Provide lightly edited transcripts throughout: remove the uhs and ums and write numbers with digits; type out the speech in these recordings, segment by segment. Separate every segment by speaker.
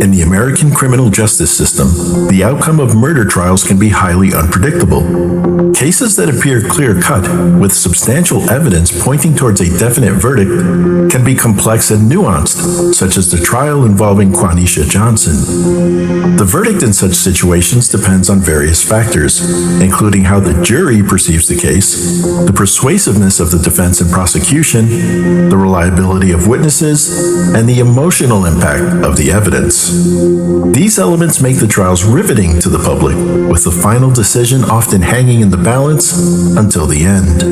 Speaker 1: In the American criminal justice system, the outcome of murder trials can be highly unpredictable. Cases that appear clear-cut, with substantial evidence pointing towards a definite verdict, can be complex and nuanced, such as the trial involving Quaneesha Johnson. The verdict in such situations depends on various factors, including how the jury perceives the case, the persuasiveness of the defense and prosecution, the reliability of witnesses, and the emotional impact of the evidence. These elements make the trials riveting to the public, with the final decision often hanging in the balance until the end.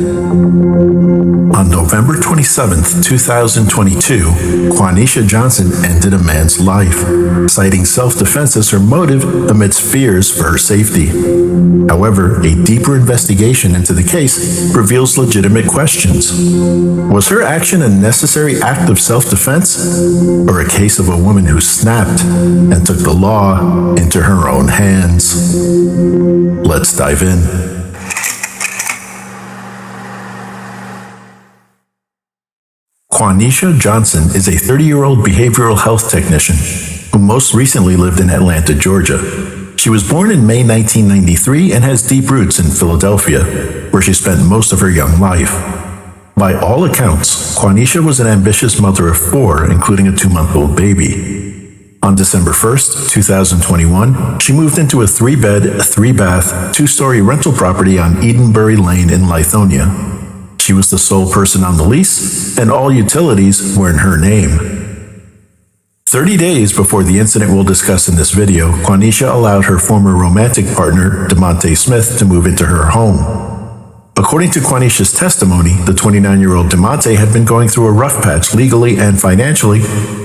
Speaker 1: On November 27, 2022, Quaneesha Johnson ended a man's life, citing self-defense as her motive amidst fears for her safety. However, a deeper investigation into the case reveals legitimate questions. Was her action a necessary act of self-defense, or a case of a woman who snapped and took the law into her own hands? Let's dive in. Quaneesha Johnson is a 30-year-old behavioral health technician who most recently lived in Atlanta, Georgia. She was born in May 1993 and has deep roots in Philadelphia, where she spent most of her young life. By all accounts, Quaneesha was an ambitious mother of 4, including a 2-month-old baby. On December 1st, 2021, she moved into a 3-bed, 3-bath, 2-story rental property on Edenbury Lane in Lithonia. She was the sole person on the lease, and all utilities were in her name. 30 days before the incident we'll discuss in this video, Quaneesha allowed her former romantic partner, DeMonte Smith, to move into her home. According to Quaneesha's testimony, the 29-year-old DeMonte had been going through a rough patch legally and financially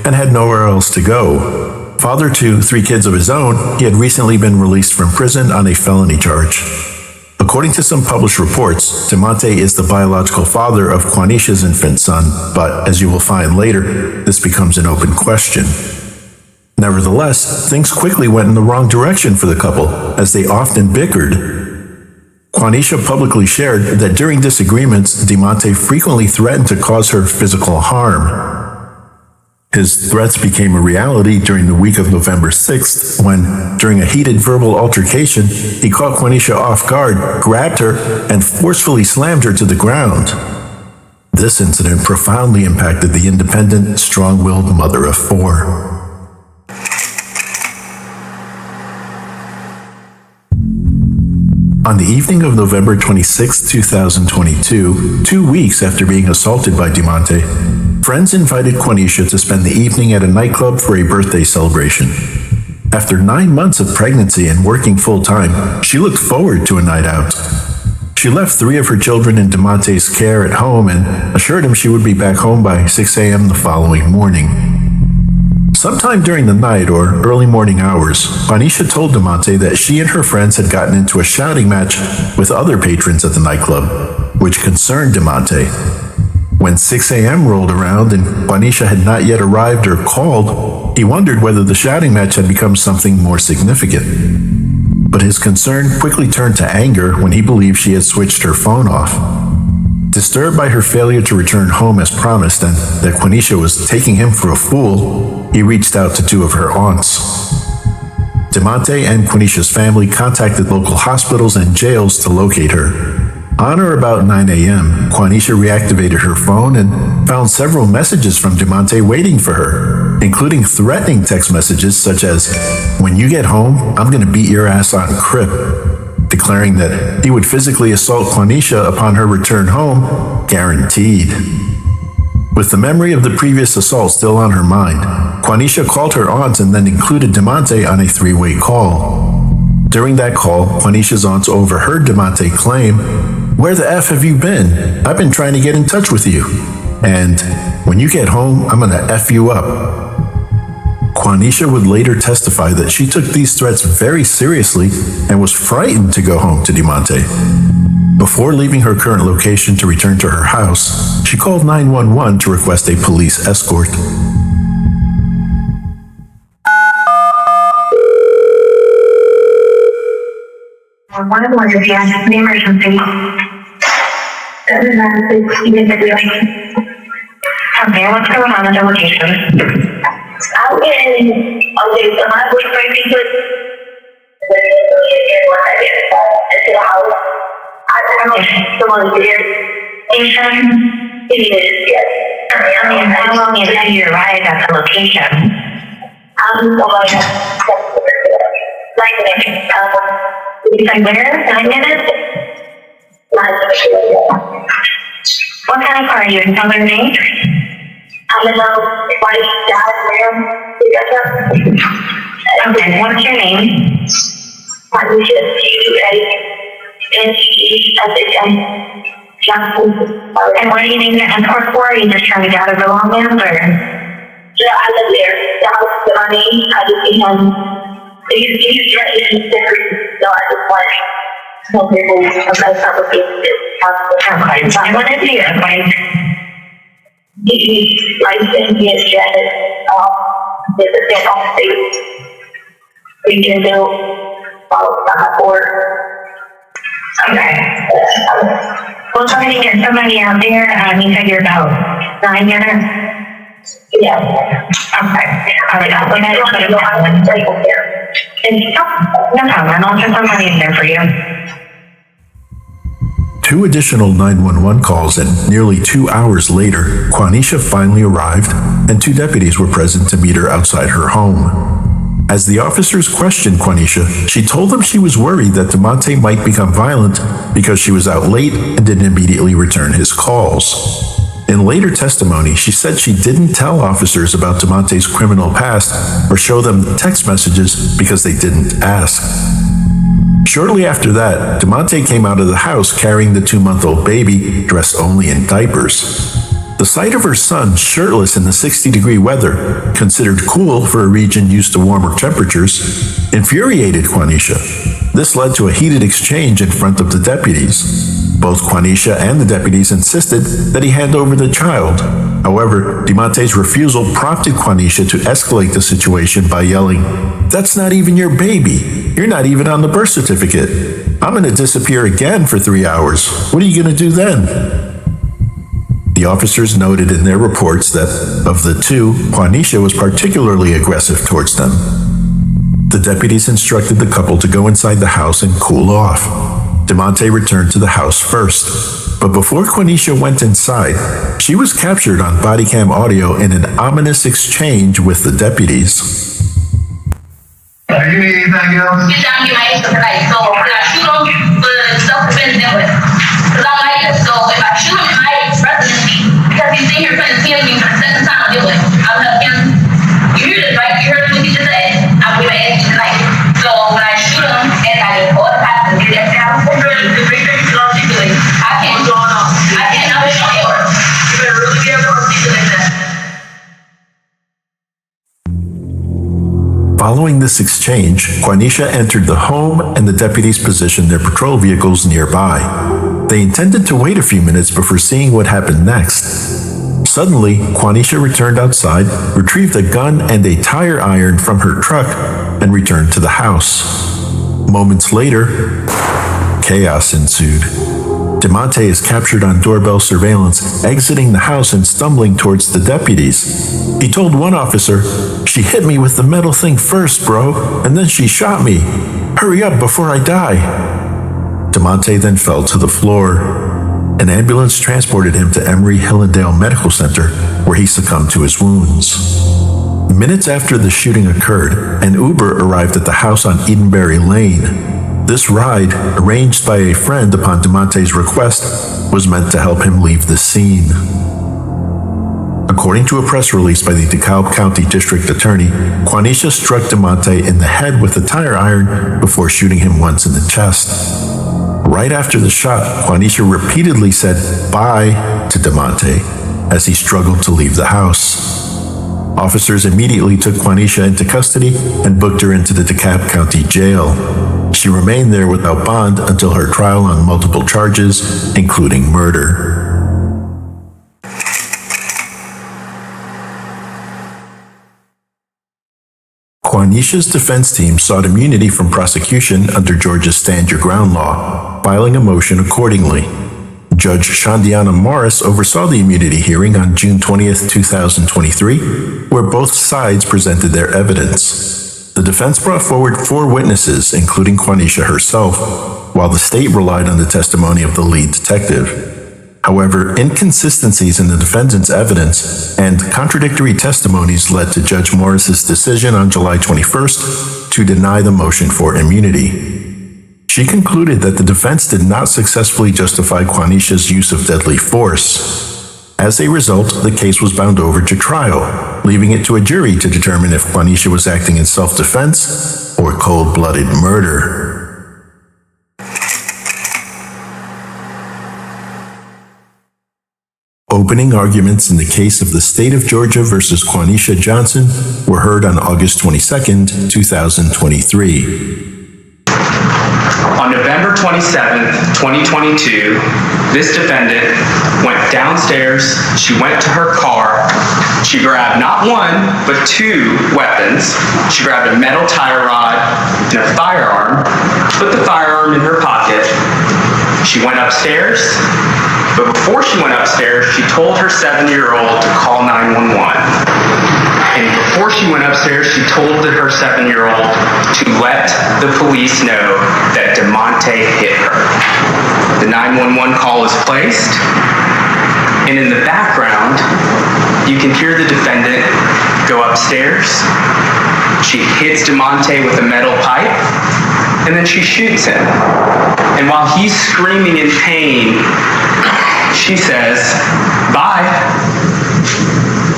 Speaker 1: and had nowhere else to go. Father to 3 kids of his own, he had recently been released from prison on a felony charge. According to some published reports, DeMonte is the biological father of Quaneesha's infant son, but as you will find later, this becomes an open question. Nevertheless, things quickly went in the wrong direction for the couple, as they often bickered. Quaneesha publicly shared that during disagreements, DeMonte frequently threatened to cause her physical harm. His threats became a reality during the week of November 6th, when, during a heated verbal altercation, he caught Quaneesha off guard, grabbed her, and forcefully slammed her to the ground. This incident profoundly impacted the independent, strong-willed mother of 4. On the evening of November 26, 2022, 2 weeks after being assaulted by DeMonte, friends invited Quaneesha to spend the evening at a nightclub for a birthday celebration. After 9 months of pregnancy and working full-time, she looked forward to a night out. She left 3 of her children in DeMonte's care at home and assured him she would be back home by 6 a.m. the following morning. Sometime during the night or early morning hours, Quaneesha told DeMonte that she and her friends had gotten into a shouting match with other patrons at the nightclub, which concerned DeMonte. When 6 a.m. rolled around and Quaneesha had not yet arrived or called, he wondered whether the shouting match had become something more significant. But his concern quickly turned to anger when he believed she had switched her phone off. Disturbed by her failure to return home as promised and that Quaneesha was taking him for a fool, he reached out to 2 of her aunts. DeMonte and Quaneesha's family contacted local hospitals and jails to locate her. On or about 9 a.m., Quaneesha reactivated her phone and found several messages from DeMonte waiting for her, including threatening text messages such as, "When you get home, I'm going to beat your ass on Crip," declaring that he would physically assault Quaneesha upon her return home, guaranteed. With the memory of the previous assault still on her mind, Quaneesha called her aunt and then included DeMonte on a 3-way call. During that call, Quaneesha's aunts overheard DeMonte claim, "Where the F have you been? I've been trying to get in touch with you. And when you get home, I'm gonna F you up." Quaneesha would later testify that she took these threats very seriously and was frightened to go home to DeMonte. Before leaving her current location to return to her house, she called 911 to request a police escort.
Speaker 2: One of the ones is the emergency. The other one is immediately. Okay, what's going on at the location? Out in Okay, so my boyfriend he put into the house. I don't know if someone there. It is, yes.
Speaker 3: I mean, how long until you arrive at the location?
Speaker 2: Like 9 minutes.
Speaker 3: You said where? 9 minutes?
Speaker 2: 9 minutes.
Speaker 3: What kind of car are you in? Color name?
Speaker 2: I don't know if my dad ran together.
Speaker 3: Okay, what's your name?
Speaker 2: Quaneesha Johnson.
Speaker 3: And what do you need to escort for? Are you just trying to get out of the long man's or?
Speaker 2: Yeah, I live there. That was the money. I just see him. He's different. So I just want to tell people about that would be
Speaker 3: Okay, so what is he like?
Speaker 2: he's licensed, he is Janet. There's a set on state. We can do follow the board.
Speaker 3: Okay. Well, try to get somebody out there. You said you're about 9 minutes?
Speaker 2: Yeah.
Speaker 3: Okay. All right, I'll go ahead and put it down. No problem. I'll put somebody in there for you.
Speaker 1: 2 additional 911 calls and nearly 2 hours later, Quaneesha finally arrived and 2 deputies were present to meet her outside her home. As the officers questioned Quaneesha, she told them she was worried that DeMonte might become violent because she was out late and didn't immediately return his calls. In later testimony, she said she didn't tell officers about DeMonte's criminal past or show them the text messages because they didn't ask. Shortly after that, DeMonte came out of the house carrying the 2-month-old baby, dressed only in diapers. The sight of her son shirtless in the 60-degree weather, considered cool for a region used to warmer temperatures, infuriated Quaneesha. This led to a heated exchange in front of the deputies. Both Quaneesha and the deputies insisted that he hand over the child. However, DeMonte's refusal prompted Quaneesha to escalate the situation by yelling, "That's not even your baby. You're not even on the birth certificate. I'm going to disappear again for 3 hours. What are you going to do then?" The officers noted in their reports that, of the 2, Quaneesha was particularly aggressive towards them. The deputies instructed the couple to go inside the house and cool off. DeMonte returned to the house first, but before Quaneesha went inside, she was captured on body cam audio in an ominous exchange with the deputies.
Speaker 4: You need anything else?
Speaker 5: Get down and get my extra tonight. So when I shoot him for self-defense, then what? Because I'm like this. So if I shoot him in my residency, because he's in here trying to steal me for the second time, then what? I'll help him. You hear this, right? You heard what he just said? I'm going to ask you tonight. So when I shoot him and I get all the cops and get that down, I can't. What's going on? I can't. I'm just showing you. You better really be able to articulate that.
Speaker 1: Following this exchange, Quaneesha entered the home and the deputies positioned their patrol vehicles nearby. They intended to wait a few minutes before seeing what happened next. Suddenly, Quaneesha returned outside, retrieved a gun and a tire iron from her truck, and returned to the house. Moments later, chaos ensued. DeMonte is captured on doorbell surveillance, exiting the house and stumbling towards the deputies. He told one officer, "She hit me with the metal thing first, bro, and then she shot me. Hurry up before I die." DeMonte then fell to the floor. An ambulance transported him to Emory-Hillendale Medical Center, where he succumbed to his wounds. Minutes after the shooting occurred, an Uber arrived at the house on Edenberry Lane. This ride, arranged by a friend upon DeMonte's request, was meant to help him leave the scene. According to a press release by the DeKalb County District Attorney, Quaneesha struck DeMonte in the head with a tire iron before shooting him once in the chest. Right after the shot, Quaneesha repeatedly said "bye" to DeMonte as he struggled to leave the house. Officers immediately took Quaneesha into custody and booked her into the DeKalb County Jail. She remained there without bond until her trial on multiple charges, including murder. Quaneesha's defense team sought immunity from prosecution under Georgia's Stand Your Ground law, filing a motion accordingly. Judge Shandiana Morris oversaw the immunity hearing on June 20th, 2023, where both sides presented their evidence. The defense brought forward 4 witnesses, including Quaneesha herself, while the state relied on the testimony of the lead detective. However, inconsistencies in the defendant's evidence and contradictory testimonies led to Judge Morris's decision on July 21st to deny the motion for immunity. She concluded that the defense did not successfully justify Quaneesha's use of deadly force. As a result, the case was bound over to trial, leaving it to a jury to determine if Quaneesha was acting in self-defense or cold-blooded murder. Opening arguments in the case of the State of Georgia versus Quaneesha Johnson were heard on August 22nd, 2023.
Speaker 6: On November 27th, 2022, this defendant went downstairs, she went to her car, she grabbed not 1, but 2 weapons. She grabbed a metal tire rod and a firearm, put the firearm in her pocket. She went upstairs, but before she went upstairs, she told her 7-year-old to call 911. And before she went upstairs, she told her 7-year-old to let the police know that DeMonte hit her. The 911 call is placed, and in the background, you can hear the defendant go upstairs. She hits DeMonte with a metal pipe, and then she shoots him. And while he's screaming in pain, she says, "Bye.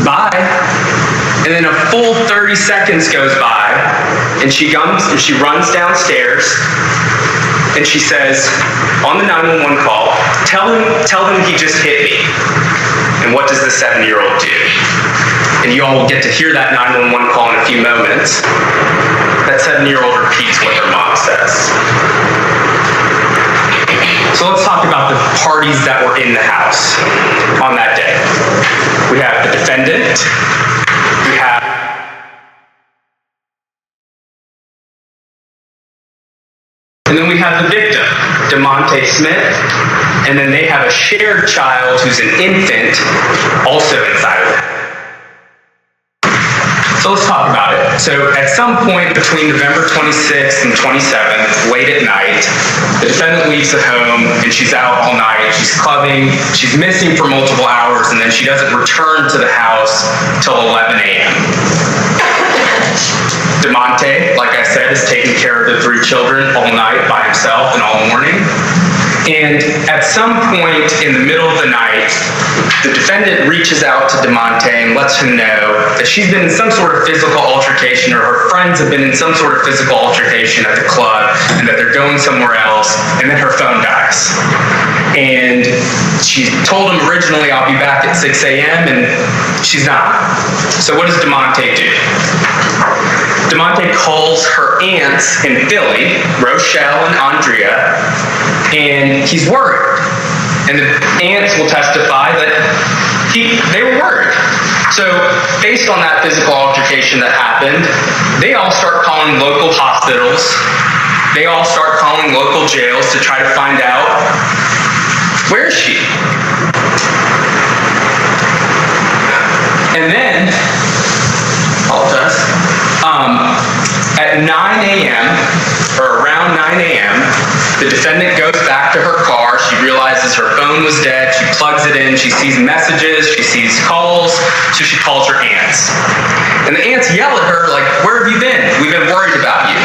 Speaker 6: Bye." And then a full 30 seconds goes by, and she runs downstairs, and she says, on the 911 call, tell them he just hit me. And what does the 7-year-old do? And you all will get to hear that 911 call in a few moments. That 7-year-old repeats what their mom says. So let's talk about the parties that were in the house on that day. We have the defendant, and then we have the victim, DeMonte Smith, and then they have a shared child who's an infant also inside of it. So let's talk about it. So at some point between November 26th and 27th, late at night, the defendant leaves the home and she's out all night. She's clubbing, she's missing for multiple hours, and then she doesn't return to the house till 11 a.m. DeMonte, like I said, is taking care of the 3 children all night by himself and all morning. And at some point in the middle of the night, the defendant reaches out to DeMonte and lets him know that she's been in some sort of physical altercation, or her friends have been in some sort of physical altercation at the club, and that they're going somewhere else, and then her phone dies. And she told him originally, "I'll be back at 6 a.m., and she's not. So what does DeMonte do? DeMonte calls her aunts in Philly, Rochelle and Andrea, and he's worried. And the aunts will testify that they were worried. So based on that physical altercation that happened, they all start calling local hospitals. They all start calling local jails to try to find out, where is she? And then, at 9 a.m., or around 9 a.m., the defendant goes back to her car. She realizes her phone was dead. She plugs it in. She sees messages. She sees calls. So she calls her aunts. And the aunts yell at her, like, "Where have you been? We've been worried about you."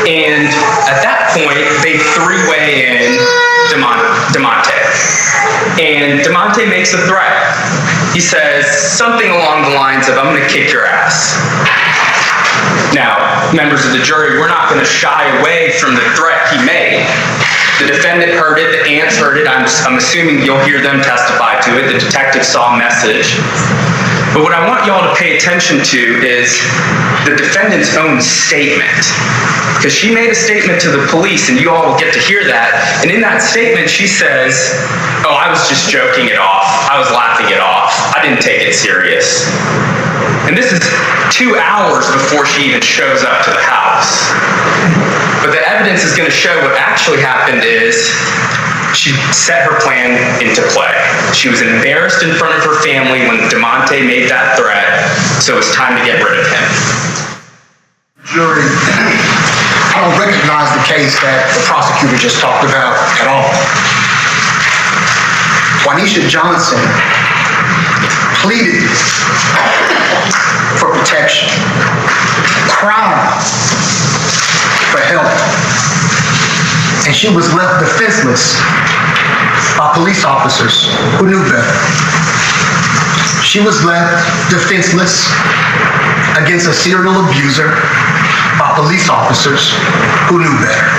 Speaker 6: And at that point, they 3-way in DeMonte. And DeMonte makes a threat. He says something along the lines of, "I'm going to kick your ass." Now, members of the jury, we're not going to shy away from the threat he made. The defendant heard it, the aunts heard it. I'm assuming you'll hear them testify to it. The detective saw a message. But what I want y'all to pay attention to is the defendant's own statement. Because she made a statement to the police, and you all will get to hear that. And in that statement, she says, "Oh, I was just joking it off. I was laughing it off. I didn't take it serious." And this is 2 hours before she even shows up to the house. But the evidence is going to show what actually happened is she set her plan into play. She was embarrassed in front of her family when DeMonte made that threat, so it's time to get rid of him.
Speaker 7: Jury, I don't recognize the case that the prosecutor just talked about at all. Quaneesha Johnson pleaded for protection, cried for help, and she was left defenseless by police officers who knew better. She was left defenseless against a serial abuser by police officers who knew better.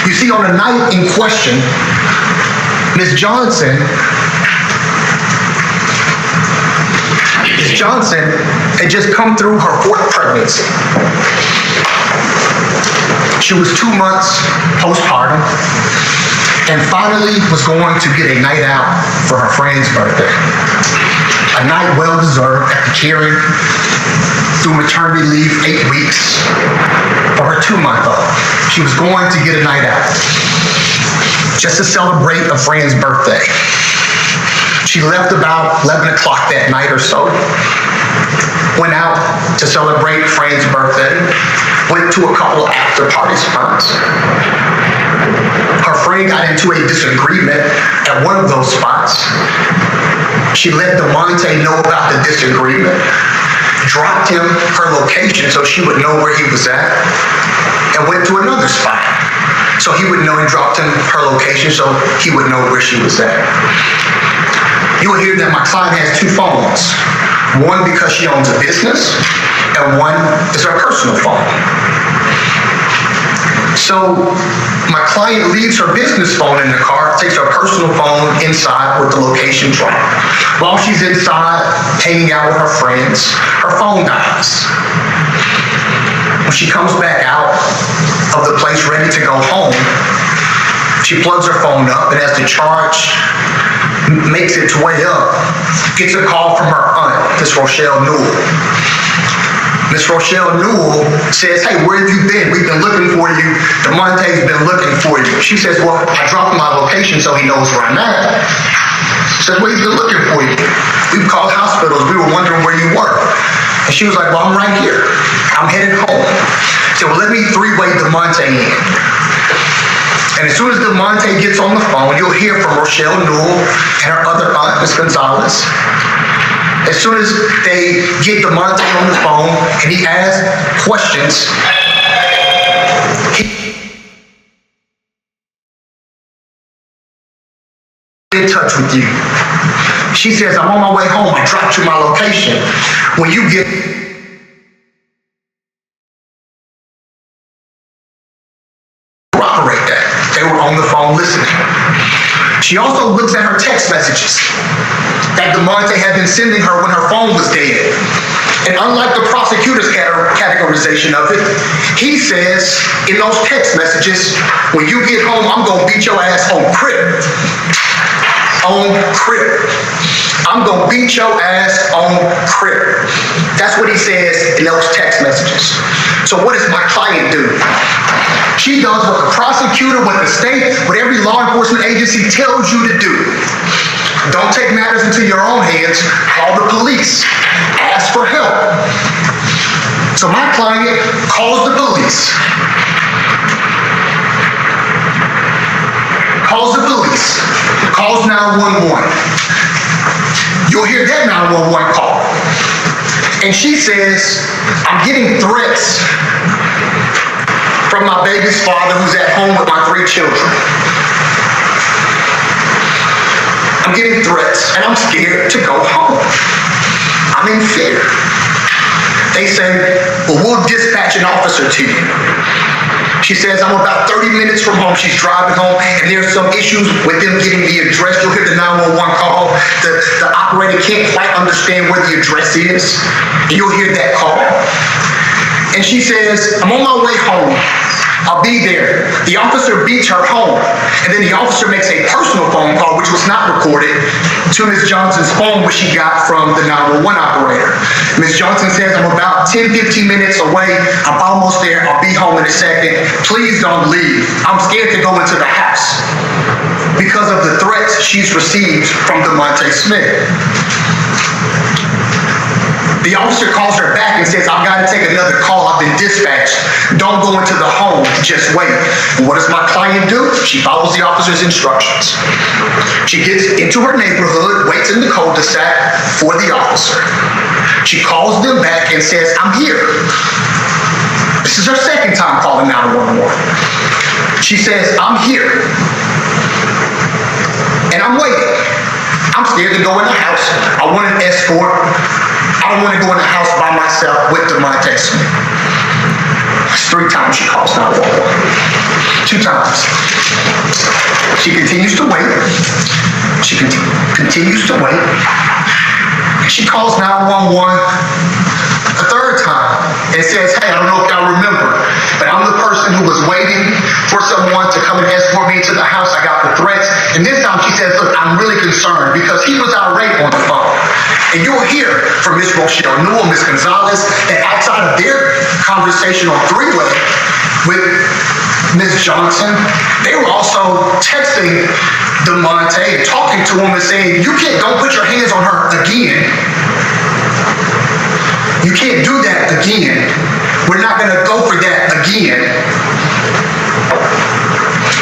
Speaker 7: You see, on the night in question, Ms. Johnson had just come through her 4th pregnancy. She was 2 months postpartum and finally was going to get a night out for her friend's birthday. A night well deserved after caring through maternity leave 8 weeks for her 2-month-old. She was going to get a night out just to celebrate a friend's birthday. She left about 11 o'clock that night or so, went out to celebrate a friend's birthday, went to a couple of after party spots. Her friend got into a disagreement at one of those spots. She let DeMonte know about the disagreement, dropped him her location so she would know where he was at, and went to another spot so he would know, and dropped him her location so he would know where she was at. You will hear that my client has 2 phones. One because she owns a business, and one is her personal phone. So my client leaves her business phone in the car, takes her personal phone inside with the location dropped. While she's inside hanging out with her friends, her phone dies. When she comes back out of the place ready to go home, she plugs her phone up, and as the charge makes its way up, gets a call from her aunt, Miss Rochelle Newell. Miss Rochelle Newell says, "Hey, where have you been? We've been looking for you. DeMonte's been looking for you." She says, "Well, I dropped my location so he knows where I'm at." She says, "Well, he's been looking for you. We've called hospitals. We were wondering where you were." And she was like, "Well, I'm right here. I'm headed home." So let me 3-way DeMonte in. And as soon as DeMonte gets on the phone, you'll hear from Rochelle Newell and her other aunt, Ms. Gonzalez. As soon as they get DeMonte on the phone and he asks questions, he in touch with you. She says, "I'm on my way home. I dropped you my location. When you get..." Corroborate that. They were on the phone listening. She also looks at her text messages that DeMonte had been sending her when her phone was dead. And unlike the prosecutor's categorization of it, he says in those text messages, "When you get home, I'm gonna beat your ass on crib. On crib. I'm gonna beat your ass on crib." That's what he says in those text messages. So what does my client do? She does what the prosecutor, what the state, what every law enforcement agency tells you to do. Don't take matters into your own hands. Call the police. Ask for help. So my client calls the police. Calls 911. You'll hear that 911 call. And she says, "I'm getting threats from my baby's father who's at home with my 3 children. I'm getting threats and I'm scared to go home. I'm in fear." They say, "Well, we'll dispatch an officer to you." She says, "I'm about 30 minutes from home." She's driving home and there's some issues with them getting the address. You'll hear the 911 call. The operator can't quite understand where the address is. And you'll hear that call. And she says, "I'm on my way home. I'll be there." The officer beats her home. And then the officer makes a personal phone call, which was not recorded, to Ms. Johnson's phone, which she got from the 911 operator. Ms. Johnson says, "I'm about 10-15 minutes away. I'm almost there. I'll be home in a second. Please don't leave. I'm scared to go into the house." because of the threats she's received from DeMonte Smith. The officer calls her back and says, I've got to take another call. I've been dispatched. Don't go into the home. Just wait. And what does my client do? She follows the officer's instructions. She gets into her neighborhood, waits in the cul-de-sac for the officer. She calls them back and says, I'm here. This is her second time calling 911. She says, I'm here. And I'm waiting. I'm scared to go in the house. I want an escort. I don't want to go in the house by myself with DeMonte Smith. That's 3 times she calls 911. 2 times. She continues to wait. She continues to wait. She calls 911 a 3rd time and says, hey, I don't know if y'all remember, but I'm the person who was waiting for someone to come and escort me to the house. I got the threats. And this time she says, look, I'm really concerned because he was irate on the phone. And you'll hear from Ms. Rochelle Newell, Ms. Gonzalez, that outside of their conversation on 3-way with Ms. Johnson, they were also texting DeMonte and talking to him and saying, don't put your hands on her again. You can't do that again. We're not going to go for that again.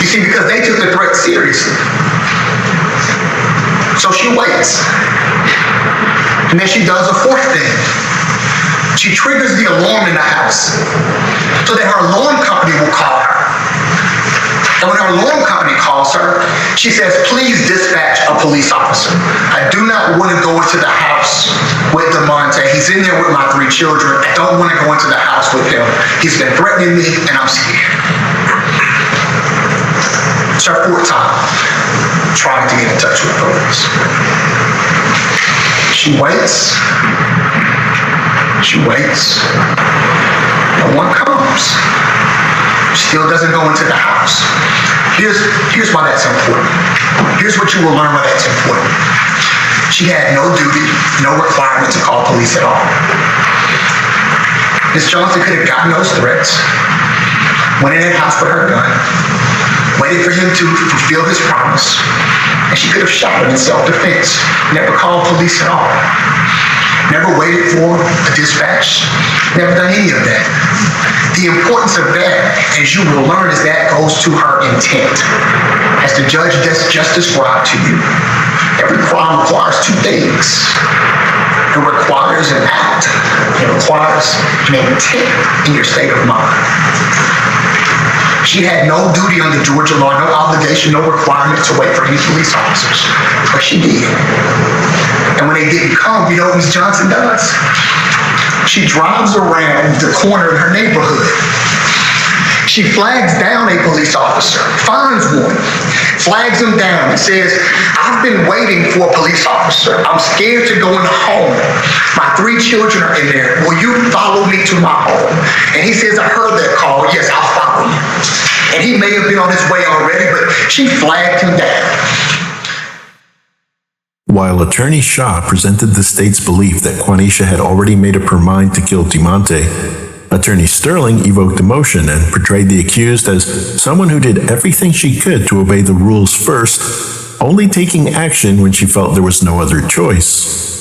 Speaker 7: You see, because they took the threat seriously. So she waits. And then she does a 4th thing. She triggers the alarm in the house so that her alarm company will call her. And when her alarm company calls her, she says, please dispatch a police officer. I do not want to go into the house with DeMonte. He's in there with my 3 children. I don't want to go into the house with him. He's been threatening me and I'm scared. It's her 4th time trying to get in touch with police. She waits. She waits. No one comes. Still doesn't go into the house. Here's why that's important. Here's what you will learn why that's important. She had no duty, no requirement to call police at all. Ms. Johnson could have gotten those threats, went in that house with her gun, waited for him to fulfill his promise, and she could have shot him in self-defense. Never called police at all. Never waited for a dispatch. Never done any of that. The importance of that, as you will learn, is that goes to her intent. As the judge just described to you, every crime requires 2 things. It requires an act. It requires an intent in your state of mind. She had no duty under Georgia law, no obligation, no requirement to wait for any police officers, but she did. And when they didn't come, you know what Ms. Johnson does? She drives around the corner in her neighborhood. She flags down a police officer, finds one, flags him down and says, I've been waiting for a police officer. I'm scared to go in the home. My 3 children are in there. Will you follow me to my home? And he says, I heard that call. Yes, I'll follow you. And he may have been on his way already, but she flagged him down.
Speaker 1: While Attorney Shaw presented the state's belief that Quaneesha had already made up her mind to kill DeMonte, Attorney Sterling evoked emotion and portrayed the accused as someone who did everything she could to obey the rules first, only taking action when she felt there was no other choice.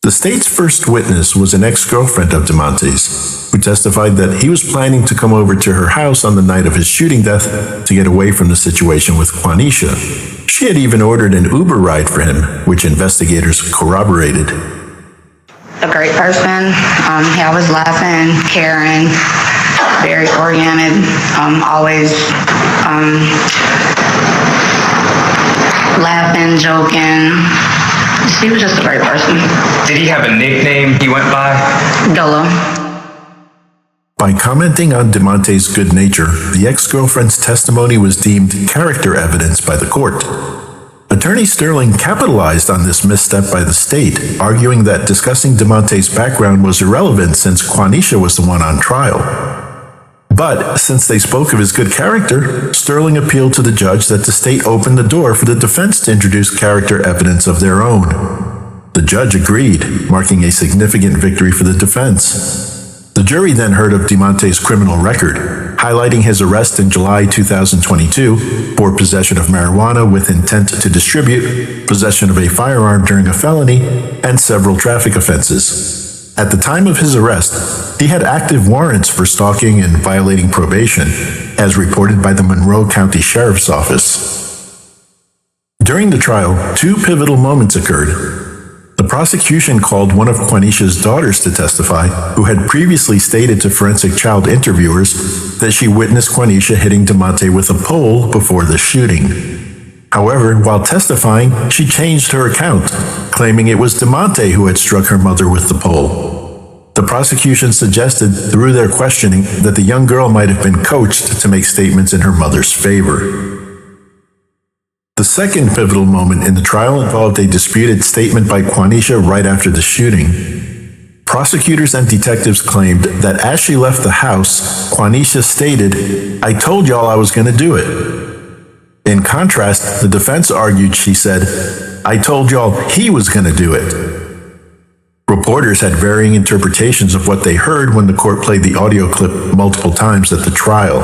Speaker 1: The state's first witness was an ex-girlfriend of DeMonte's, who testified that he was planning to come over to her house on the night of his shooting death to get away from the situation with Quaneesha. She had even ordered an Uber ride for him, which investigators corroborated.
Speaker 8: A great person. He always laughing, caring, very oriented, always laughing, joking. He was just a great person.
Speaker 6: Did he have a nickname he went by?
Speaker 8: Dolo.
Speaker 1: By commenting on DeMonte's good nature, the ex-girlfriend's testimony was deemed character evidence by the court. Attorney Sterling capitalized on this misstep by the state, arguing that discussing DeMonte's background was irrelevant since Quaneesha was the one on trial. But since they spoke of his good character, Sterling appealed to the judge that the state open the door for the defense to introduce character evidence of their own. The judge agreed, marking a significant victory for the defense. The jury then heard of DeMonte's criminal record. highlighting his arrest in July 2022 for possession of marijuana with intent to distribute, possession of a firearm during a felony, and several traffic offenses. At the time of his arrest, he had active warrants for stalking and violating probation, as reported by the Monroe County Sheriff's Office. During the trial, two pivotal moments occurred. The prosecution called one of Quaneesha's daughters to testify, who had previously stated to forensic child interviewers that she witnessed Quaneesha hitting DeMonte with a pole before the shooting. However, while testifying, she changed her account, claiming it was DeMonte who had struck her mother with the pole. The prosecution suggested through their questioning that the young girl might have been coached to make statements in her mother's favor. The second pivotal moment in the trial involved a disputed statement by Quaneesha right after the shooting. Prosecutors and detectives claimed that as she left the house, Quaneesha stated, "I told y'all I was going to do it." In contrast, the defense argued she said, "I told y'all he was going to do it." Reporters had varying interpretations of what they heard when the court played the audio clip multiple times at the trial.